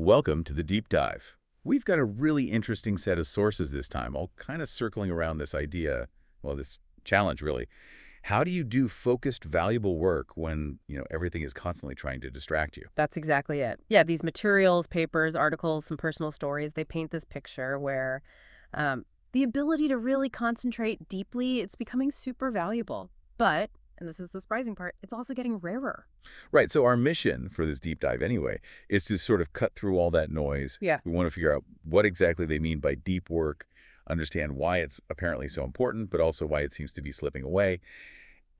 Welcome to the Deep Dive. We've got a really interesting set of sources this time, all kind of circling around this idea, well, this challenge really. How do you do focused, valuable work when, everything is constantly trying to distract you? That's exactly it. Yeah, these materials, papers, articles, some personal stories, they paint this picture where the ability to really concentrate deeply, it's becoming super valuable. But, and this is the surprising part, it's also getting rarer. Right, so our mission for this deep dive anyway is to sort of cut through all that noise. Yeah. We want to figure out what exactly they mean by deep work, understand why it's apparently so important, but also why it seems to be slipping away.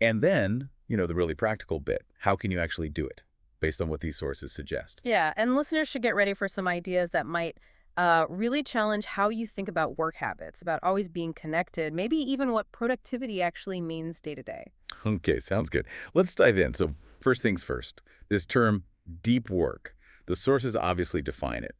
And then, the really practical bit, how can you actually do it based on what these sources suggest? Yeah, and listeners should get ready for some ideas that might really challenge how you think about work habits, about always being connected, maybe even what productivity actually means day to day. Okay, sounds good. Let's dive in. So first things first, this term deep work, the sources obviously define it.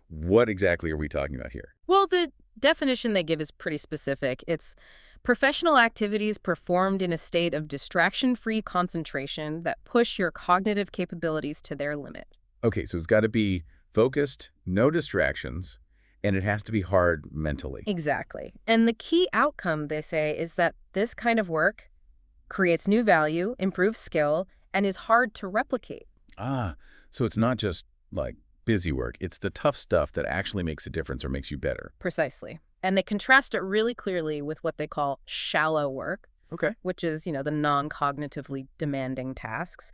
What exactly are we talking about here? Well, the definition they give is pretty specific. It's professional activities performed in a state of distraction-free concentration that push your cognitive capabilities to their limit. Okay, so it's got to be focused, no distractions, and it has to be hard mentally. Exactly. And the key outcome, they say, is that this kind of work creates new value, improves skill, and is hard to replicate. Ah, so it's not just like busy work. It's the tough stuff that actually makes a difference or makes you better. Precisely. And they contrast it really clearly with what they call shallow work, Okay. which is, the non-cognitively demanding tasks.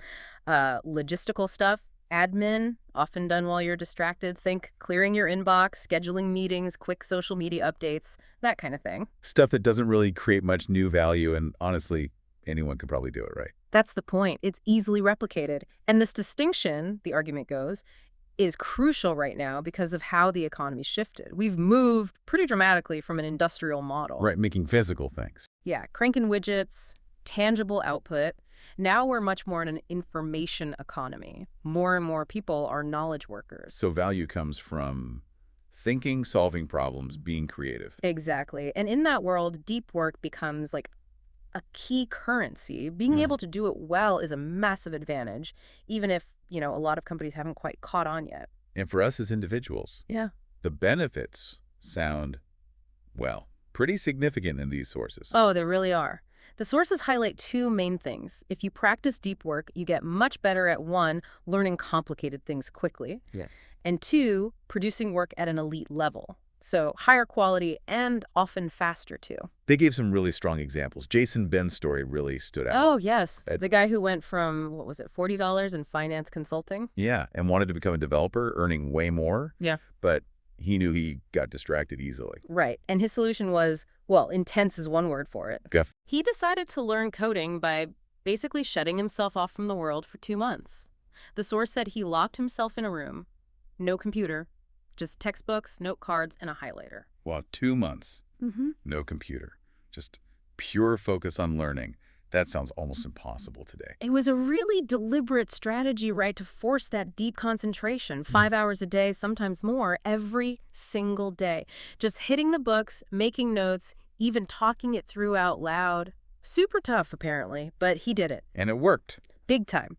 Logistical stuff, admin, often done while you're distracted. Think clearing your inbox, scheduling meetings, quick social media updates, that kind of thing. Stuff that doesn't really create much new value, and honestly, anyone could probably do it, right? That's the point. It's easily replicated. And this distinction, the argument goes, is crucial right now because of how the economy shifted. We've moved pretty dramatically from an industrial model. Right, making physical things. Yeah, cranking widgets, tangible output. Now we're much more in an information economy. More and more people are knowledge workers. So value comes from thinking, solving problems, being creative. Exactly. And in that world, deep work becomes like a key currency. Being able to do it well is a massive advantage, even if, a lot of companies haven't quite caught on yet. And for us as individuals, Yeah. the benefits sound, well, pretty significant in these sources. Oh, there really are. The sources highlight two main things. If you practice deep work, you get much better at one, learning complicated things quickly, Yeah. and two, producing work at an elite level. So higher quality and often faster too. They gave some really strong examples. Jason Ben's story really stood out. Oh, yes. At- The guy who went from, what was it, $40 in finance consulting? Yeah, and wanted to become a developer, earning way more. Yeah. But he knew he got distracted easily. Right. And his solution was, well, intense is one word for it. Guff. He decided to learn coding by basically shutting himself off from the world for 2 months. The source said he locked himself in a room, no computer, just textbooks, note cards, and a highlighter. Well, 2 months, no computer, just pure focus on learning. That sounds almost impossible today. It was a really deliberate strategy, right, to force that deep concentration, 5 hours a day, sometimes more, every single day. Just hitting the books, making notes, even talking it through out loud. Super tough, apparently, but he did it. And it worked. Big time.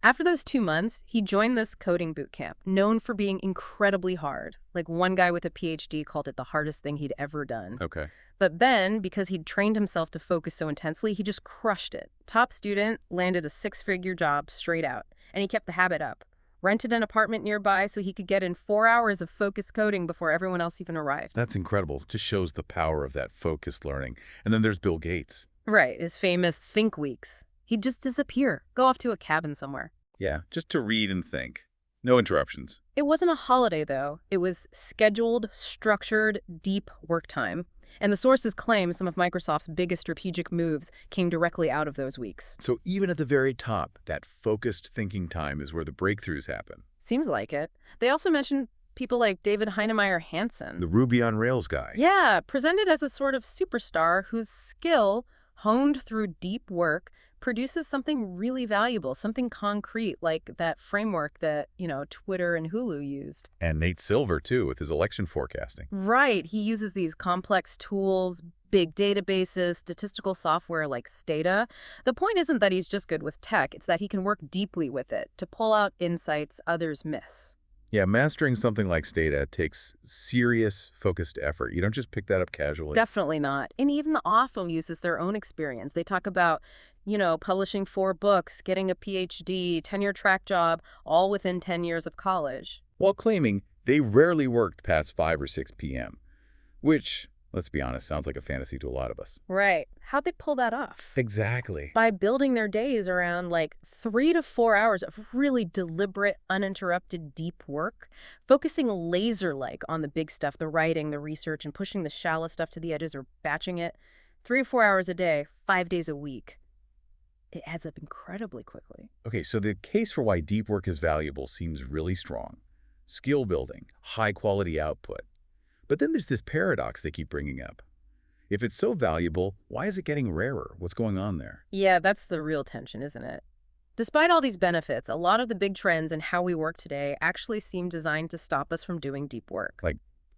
After those 2 months, he joined this coding boot camp, known for being incredibly hard. Like one guy with a PhD called it the hardest thing he'd ever done. Okay. But Ben, because he'd trained himself to focus so intensely, he just crushed it. Top student, landed a 6-figure job straight out. And he kept the habit up. Rented an apartment nearby so he could get in 4 hours of focused coding before everyone else even arrived. That's incredible. Just shows the power of that focused learning. And then there's Bill Gates. Right, his famous Think Weeks. He'd just disappear, go off to a cabin somewhere. Yeah, just to read and think. No interruptions. It wasn't a holiday, though. It was scheduled, structured, deep work time. And the sources claim some of Microsoft's biggest strategic moves came directly out of those weeks. So even at the very top, that focused thinking time is where the breakthroughs happen. Seems like it. They also mentioned people like David Heinemeier Hansson. The Ruby on Rails guy. Yeah, presented as a sort of superstar whose skill, honed through deep work, produces something really valuable, something concrete, like that framework that, Twitter and Hulu used. And Nate Silver, too, with his election forecasting. Right. He uses these complex tools, big databases, statistical software like Stata. The point isn't that he's just good with tech. It's that he can work deeply with it to pull out insights others miss. Yeah, mastering something like Stata takes serious, focused effort. You don't just pick that up casually. Definitely not. And even the author uses their own experience. They talk about, publishing 4 books, getting a PhD, tenure track job, all within 10 years of college. While claiming they rarely worked past 5 or 6 p.m., which, let's be honest, sounds like a fantasy to a lot of us. Right. How'd they pull that off? Exactly. By building their days around like 3 to 4 hours of really deliberate, uninterrupted, deep work, focusing laser-like on the big stuff, the writing, the research, and pushing the shallow stuff to the edges or batching it. 3 or 4 hours a day, 5 days a week. It adds up incredibly quickly. Okay, so the case for why deep work is valuable seems really strong. Skill building, high-quality output. But then there's this paradox they keep bringing up. If it's so valuable, why is it getting rarer? What's going on there? Yeah, that's the real tension, isn't it? Despite all these benefits, a lot of the big trends in how we work today actually seem designed to stop us from doing deep work. Like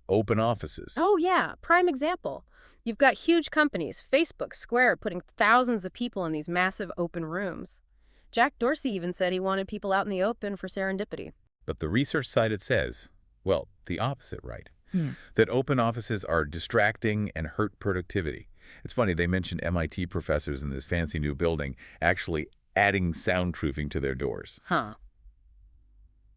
open offices. Oh, yeah. Prime example. You've got huge companies, Facebook, Square, putting thousands of people in these massive open rooms. Jack Dorsey even said he wanted people out in the open for serendipity. But the research cited says, well, the opposite, right? Hmm. That open offices are distracting and hurt productivity. It's funny, they mentioned MIT professors in this fancy new building actually adding soundproofing to their doors. Huh.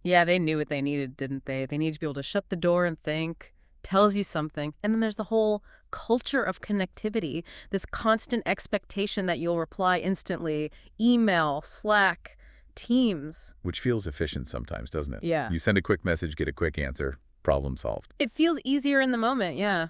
Yeah, they knew what they needed, didn't they? They needed to be able to shut the door and think. Tells you something. And then there's the whole culture of connectivity, this constant expectation that you'll reply instantly, email, Slack, Teams. Which feels efficient sometimes, doesn't it? Yeah. You send a quick message, get a quick answer, problem solved. It feels easier in the moment, yeah.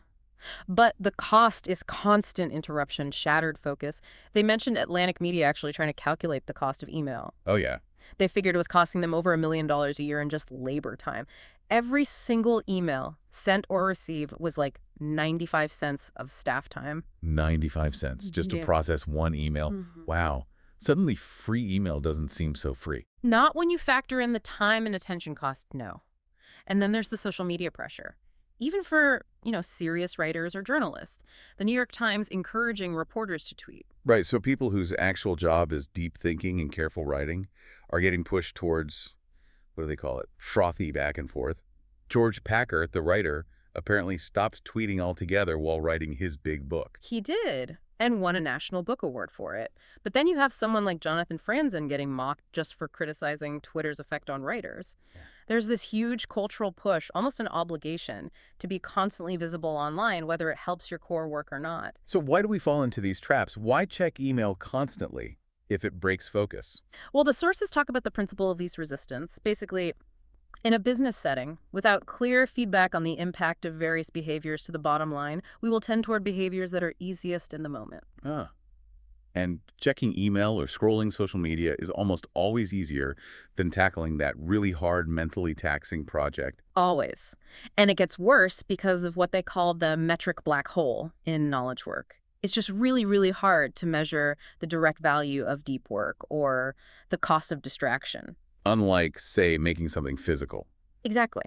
But the cost is constant interruption, shattered focus. They mentioned Atlantic Media actually trying to calculate the cost of email. Oh yeah. They figured it was costing them over $1 million a year in just labor time. Every single email sent or received was like 95 cents of staff time. 95 cents just to Yeah. process one email. Wow. Suddenly free email doesn't seem so free. Not when you factor in the time and attention cost, no. And then there's the social media pressure. Even for, serious writers or journalists. The New York Times encouraging reporters to tweet. Right, so people whose actual job is deep thinking and careful writing are getting pushed towards, what do they call it, frothy back and forth. George Packer, the writer, apparently stopped tweeting altogether while writing his big book. He did, and won a National Book Award for it. But then you have someone like Jonathan Franzen getting mocked just for criticizing Twitter's effect on writers. There's this huge cultural push, almost an obligation, to be constantly visible online, whether it helps your core work or not. So why do we fall into these traps? Why check email constantly if it breaks focus? Well, the sources talk about the principle of least resistance. Basically, in a business setting, without clear feedback on the impact of various behaviors to the bottom line, we will tend toward behaviors that are easiest in the moment. And checking email or scrolling social media is almost always easier than tackling that really hard, mentally taxing project. Always. And it gets worse because of what they call the metric black hole in knowledge work. It's just really, really hard to measure the direct value of deep work or the cost of distraction. Unlike, say, making something physical. Exactly.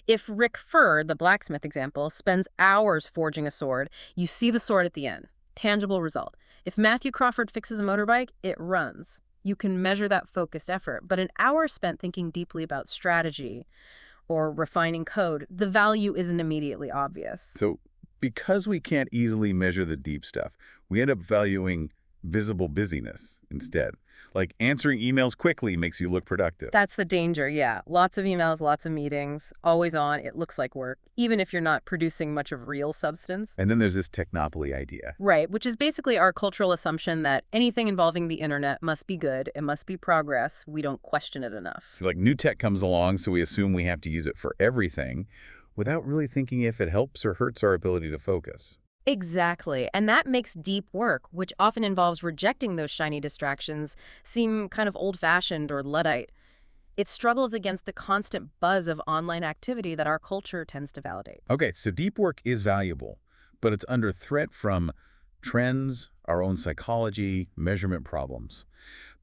If Rick Furr, the blacksmith example, spends hours forging a sword, you see the sword at the end. Tangible result. If Matthew Crawford fixes a motorbike, it runs. You can measure that focused effort. But an hour spent thinking deeply about strategy or refining code, the value isn't immediately obvious. So because we can't easily measure the deep stuff, we end up valuing visible busyness instead. Like answering emails quickly makes you look productive. That's the danger, yeah. Lots of emails, lots of meetings, always on, it looks like work, even if you're not producing much of real substance. And then there's this technopoly idea. Right, which is basically our cultural assumption that anything involving the internet must be good, it must be progress, we don't question it enough. So like new tech comes along, so we assume we have to use it for everything without really thinking if it helps or hurts our ability to focus. Exactly. And that makes deep work, which often involves rejecting those shiny distractions, seem kind of old-fashioned or Luddite. It struggles against the constant buzz of online activity that our culture tends to validate. Okay, so deep work is valuable, but it's under threat from trends, our own psychology, measurement problems.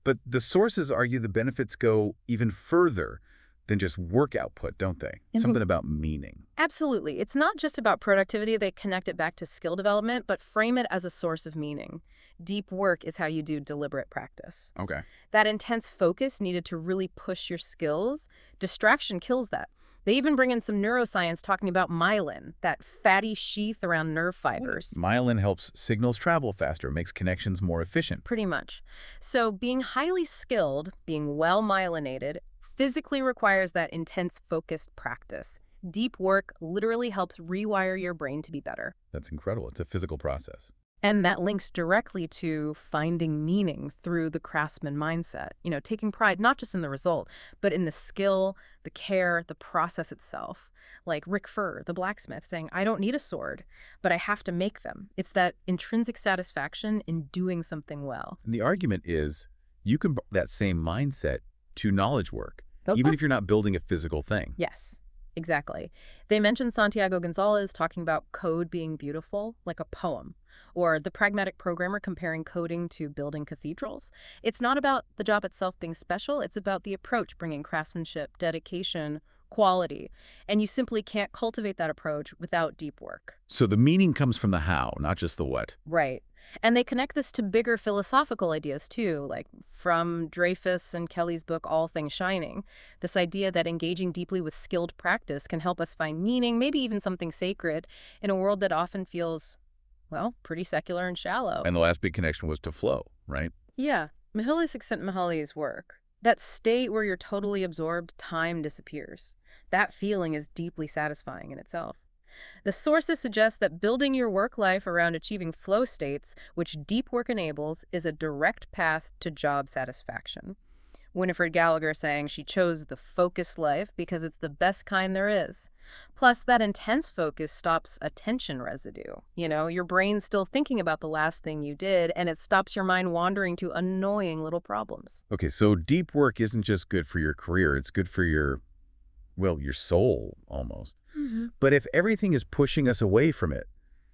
But the sources argue the benefits go even further than just work output, don't they? Something about meaning. Absolutely. It's not just about productivity. They connect it back to skill development, but frame it as a source of meaning. Deep work is how you do deliberate practice. Okay. That intense focus needed to really push your skills, distraction kills that. They even bring in some neuroscience talking about myelin, that fatty sheath around nerve fibers. Myelin helps signals travel faster, makes connections more efficient. Pretty much. So being highly skilled, being well myelinated, physically requires that intense focused practice. Deep work literally helps rewire your brain to be better. That's incredible. It's a physical process. And that links directly to finding meaning through the craftsman mindset. Taking pride not just in the result, but in the skill, the care, the process itself. Like Rick Furr, the blacksmith, saying, I don't need a sword, but I have to make them. It's that intrinsic satisfaction in doing something well. And the argument is you can bring that same mindset to knowledge work, Okay. even if you're not building a physical thing. Yes, exactly. They mentioned Santiago Gonzalez talking about code being beautiful, like a poem, or the pragmatic programmer comparing coding to building cathedrals. It's not about the job itself being special, it's about the approach bringing craftsmanship, dedication, quality, and you simply can't cultivate that approach without deep work. So the meaning comes from the how, not just the what. Right. And they connect this to bigger philosophical ideas too, like from Dreyfus and Kelly's book, All Things Shining. This idea that engaging deeply with skilled practice can help us find meaning, maybe even something sacred, in a world that often feels, well, pretty secular and shallow. And the last big connection was to flow, right? Yeah. Mihaly Csikszentmihalyi's work. That state where you're totally absorbed, time disappears. That feeling is deeply satisfying in itself. The sources suggest that building your work life around achieving flow states, which deep work enables, is a direct path to job satisfaction. Winifred Gallagher saying she chose the focused life because it's the best kind there is. Plus, that intense focus stops attention residue. Your brain's still thinking about the last thing you did, and it stops your mind wandering to annoying little problems. Okay, so deep work isn't just good for your career, it's good for your soul almost. But if everything is pushing us away from it,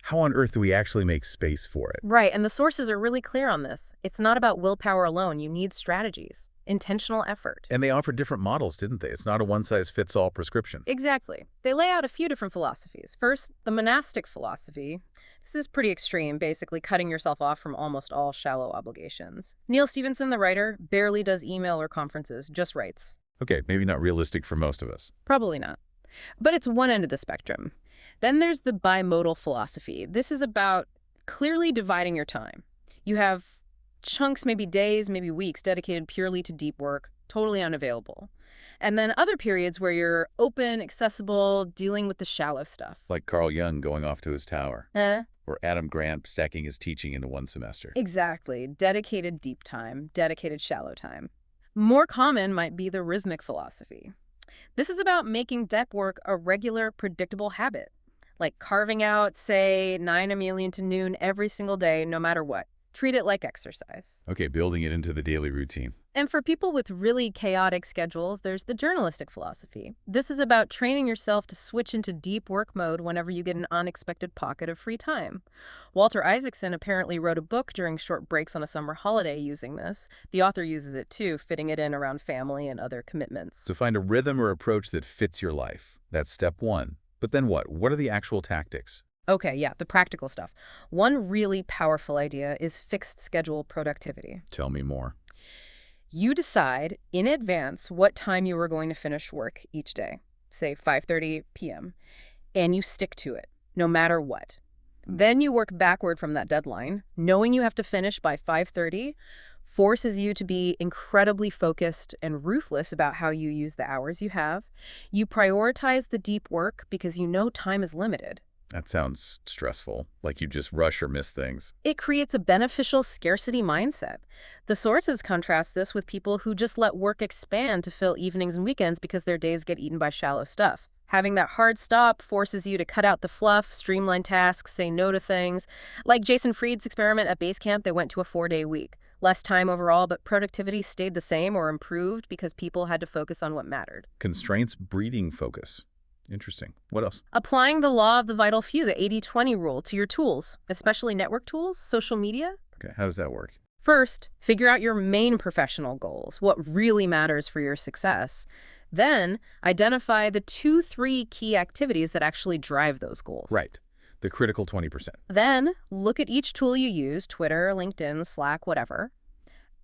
how on earth do we actually make space for it? Right, and the sources are really clear on this. It's not about willpower alone. You need strategies, intentional effort. And they offered different models, didn't they? It's not a one-size-fits-all prescription. Exactly. They lay out a few different philosophies. First, the monastic philosophy. This is pretty extreme, basically cutting yourself off from almost all shallow obligations. Neil Stephenson, the writer, barely does email or conferences, just writes. Okay, maybe not realistic for most of us. Probably not. But it's one end of the spectrum. Then there's the bimodal philosophy. This is about clearly dividing your time. You have chunks, maybe days, maybe weeks, dedicated purely to deep work, totally unavailable. And then other periods where you're open, accessible, dealing with the shallow stuff. Like Carl Jung going off to his tower. Or Adam Grant stacking his teaching into one semester. Exactly. Dedicated deep time, dedicated shallow time. More common might be the rhythmic philosophy. This is about making deep work a regular, predictable habit, like carving out, say, 9 a.m. to noon every single day, no matter what. Treat it like exercise. Okay, building it into the daily routine. And for people with really chaotic schedules, there's the journalistic philosophy. This is about training yourself to switch into deep work mode whenever you get an unexpected pocket of free time. Walter Isaacson apparently wrote a book during short breaks on a summer holiday using this. The author uses it too, fitting it in around family and other commitments. So find a rhythm or approach that fits your life. That's step one. But then what? What are the actual tactics? Okay, yeah, the practical stuff. One really powerful idea is fixed schedule productivity. Tell me more. You decide in advance what time you are going to finish work each day, say 5:30 p.m., and you stick to it, no matter what. Then you work backward from that deadline. Knowing you have to finish by 5:30 forces you to be incredibly focused and ruthless about how you use the hours you have. You prioritize the deep work because you know time is limited. That sounds stressful, like you just rush or miss things. It creates a beneficial scarcity mindset. The sources contrast this with people who just let work expand to fill evenings and weekends because their days get eaten by shallow stuff. Having that hard stop forces you to cut out the fluff, streamline tasks, say no to things. Like Jason Fried's experiment at Basecamp, they went to a 4-day week. Less time overall, but productivity stayed the same or improved because people had to focus on what mattered. Constraints breeding focus. Interesting. What else? Applying the law of the vital few, the 80-20 rule, to your tools, especially network tools, social media. Okay, how does that work? First, figure out your main professional goals, what really matters for your success. Then, identify the 2-3 key activities that actually drive those goals. Right. The critical 20%. Then, look at each tool you use, Twitter, LinkedIn, Slack, whatever.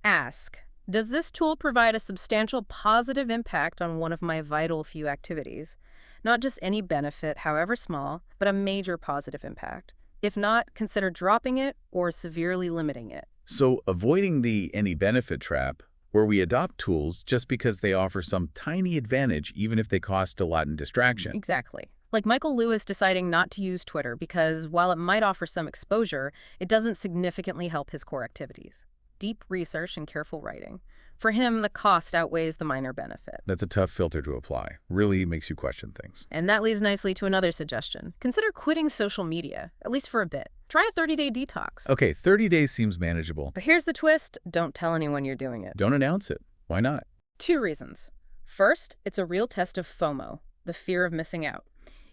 Ask, does this tool provide a substantial positive impact on one of my vital few activities? Not just any benefit, however small, but a major positive impact. If not, consider dropping it or severely limiting it. So avoiding the any benefit trap, where we adopt tools just because they offer some tiny advantage even if they cost a lot in distraction. Exactly. Like Michael Lewis deciding not to use Twitter because while it might offer some exposure, it doesn't significantly help his core activities. Deep research and careful writing. For him, the cost outweighs the minor benefit. That's a tough filter to apply. Really makes you question things. And that leads nicely to another suggestion. Consider quitting social media, at least for a bit. Try a 30-day detox. Okay, 30 days seems manageable. But here's the twist. Don't tell anyone you're doing it. Don't announce it. Why not? 2 reasons. First, it's a real test of FOMO, the fear of missing out.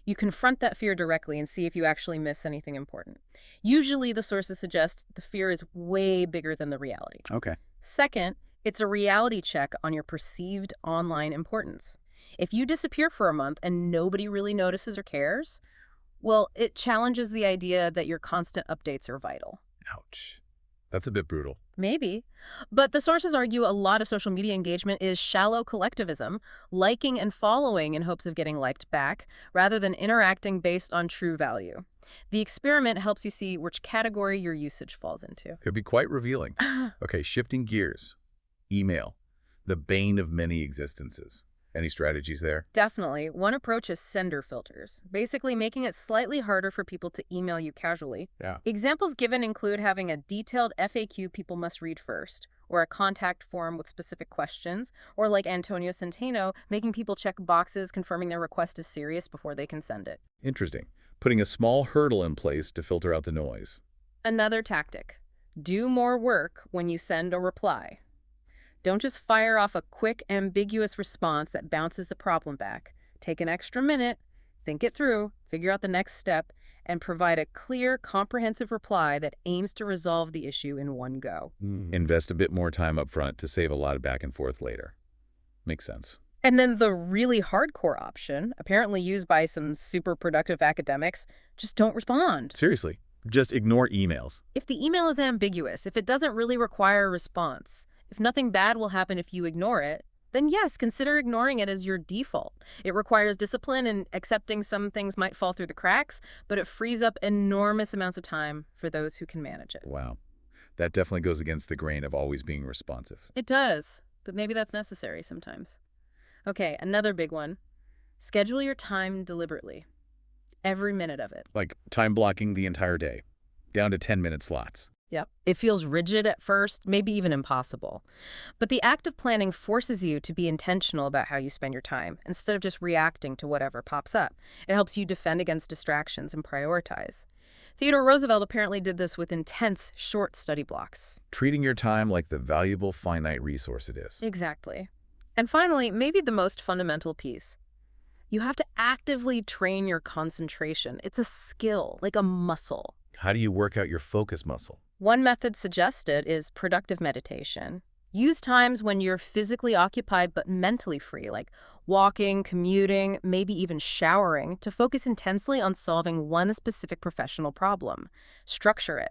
You confront that fear directly and see if you actually miss anything important. Usually, the sources suggest the fear is way bigger than the reality. Okay. Second, it's a reality check on your perceived online importance. If you disappear for a month and nobody really notices or cares, well, it challenges the idea that your constant updates are vital. Ouch. That's a bit brutal. Maybe. But the sources argue a lot of social media engagement is shallow collectivism, liking and following in hopes of getting liked back, rather than interacting based on true value. The experiment helps you see which category your usage falls into. Could be quite revealing. Okay, shifting gears. Email. The bane of many existences. Any strategies there? Definitely. One approach is sender filters, basically making it slightly harder for people to email you casually. Yeah. Examples given include having a detailed FAQ people must read first, or a contact form with specific questions, or like Antonio Centeno, making people check boxes confirming their request is serious before they can send it. Interesting. Putting a small hurdle in place to filter out the noise. Another tactic. Do more work when you send a reply. Don't just fire off a quick, ambiguous response that bounces the problem back. Take an extra minute, think it through, figure out the next step, and provide a clear, comprehensive reply that aims to resolve the issue in one go. Invest a bit more time up front to save a lot of back and forth later. Makes sense. And then the really hardcore option, apparently used by some super productive academics, just don't respond. Seriously, just ignore emails. If the email is ambiguous, if it doesn't really require a response, if nothing bad will happen if you ignore it, then yes, consider ignoring it as your default. It requires discipline and accepting some things might fall through the cracks, but it frees up enormous amounts of time for those who can manage it. Wow. That definitely goes against the grain of always being responsive. It does, but maybe that's necessary sometimes. Okay, another big one. Schedule your time deliberately. Every minute of it. Like time blocking the entire day, down to 10-minute slots. Yep. It feels rigid at first, maybe even impossible. But the act of planning forces you to be intentional about how you spend your time, instead of just reacting to whatever pops up. It helps you defend against distractions and prioritize. Theodore Roosevelt apparently did this with intense, short study blocks. Treating your time like the valuable, finite resource it is. Exactly. And finally, maybe the most fundamental piece. You have to actively train your concentration. It's a skill, like a muscle. How do you work out your focus muscle? One method suggested is productive meditation. Use times when you're physically occupied but mentally free, like walking, commuting, maybe even showering, to focus intensely on solving one specific professional problem. Structure it.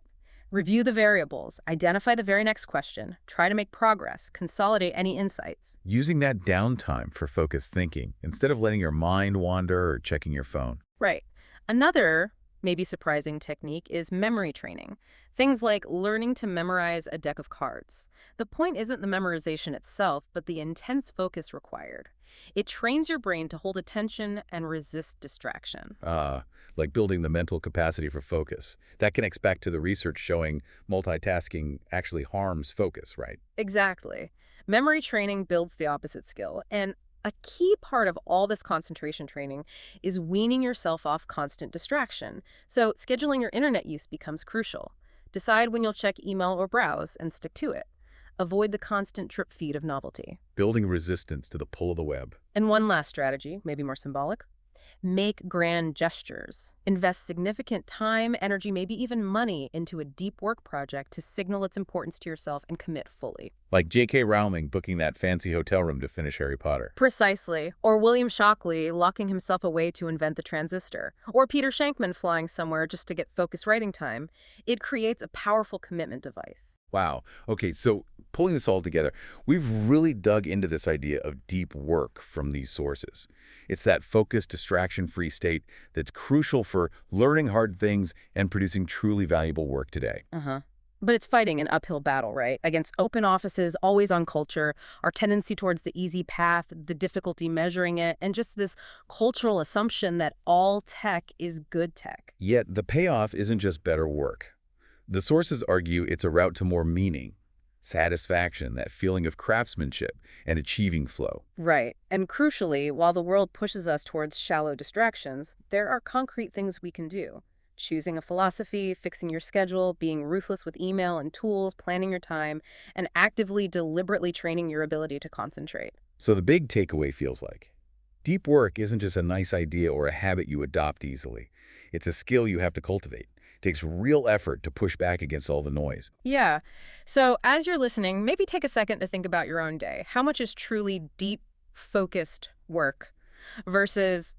Review the variables, identify the very next question, try to make progress, consolidate any insights. Using that downtime for focused thinking instead of letting your mind wander or checking your phone. Right. Another, maybe surprising technique is memory training. Things like learning to memorize a deck of cards. The point isn't the memorization itself, but the intense focus required. It trains your brain to hold attention and resist distraction. Like building the mental capacity for focus. That connects back to the research showing multitasking actually harms focus, right? Exactly. Memory training builds the opposite skill. And a key part of all this concentration training is weaning yourself off constant distraction. So scheduling your internet use becomes crucial. Decide when you'll check email or browse and stick to it. Avoid the constant drip feed of novelty. Building resistance to the pull of the web. And one last strategy, maybe more symbolic. Make grand gestures. Invest significant time, energy, maybe even money into a deep work project to signal its importance to yourself and commit fully. Like J.K. Rowling booking that fancy hotel room to finish Harry Potter. Precisely. Or William Shockley locking himself away to invent the transistor. Or Peter Shankman flying somewhere just to get focused writing time. It creates a powerful commitment device. Wow. Okay, so pulling this all together, we've really dug into this idea of deep work from these sources. It's that focused, distraction-free state that's crucial for learning hard things and producing truly valuable work today. Uh-huh. But it's fighting an uphill battle, right? Against open offices, always on culture, our tendency towards the easy path, the difficulty measuring it, and just this cultural assumption that all tech is good tech. Yet the payoff isn't just better work. The sources argue it's a route to more meaning, satisfaction, that feeling of craftsmanship, and achieving flow. Right. And crucially, while the world pushes us towards shallow distractions, there are concrete things we can do. Choosing a philosophy, fixing your schedule, being ruthless with email and tools, planning your time, and actively, deliberately training your ability to concentrate. So the big takeaway feels like deep work isn't just a nice idea or a habit you adopt easily. It's a skill you have to cultivate. It takes real effort to push back against all the noise. Yeah. So as you're listening, maybe take a second to think about your own day. How much is truly deep, focused work versus,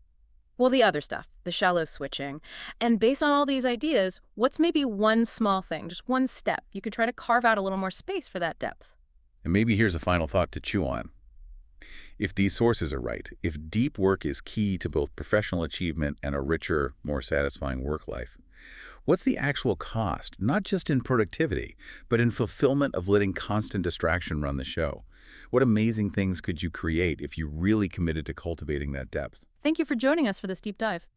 well, the other stuff, the shallow switching? And based on all these ideas, what's maybe one small thing, just one step you could try to carve out a little more space for that depth? And maybe here's a final thought to chew on. If these sources are right, if deep work is key to both professional achievement and a richer, more satisfying work life, what's the actual cost, not just in productivity, but in fulfillment of letting constant distraction run the show? What amazing things could you create if you really committed to cultivating that depth? Thank you for joining us for this deep dive.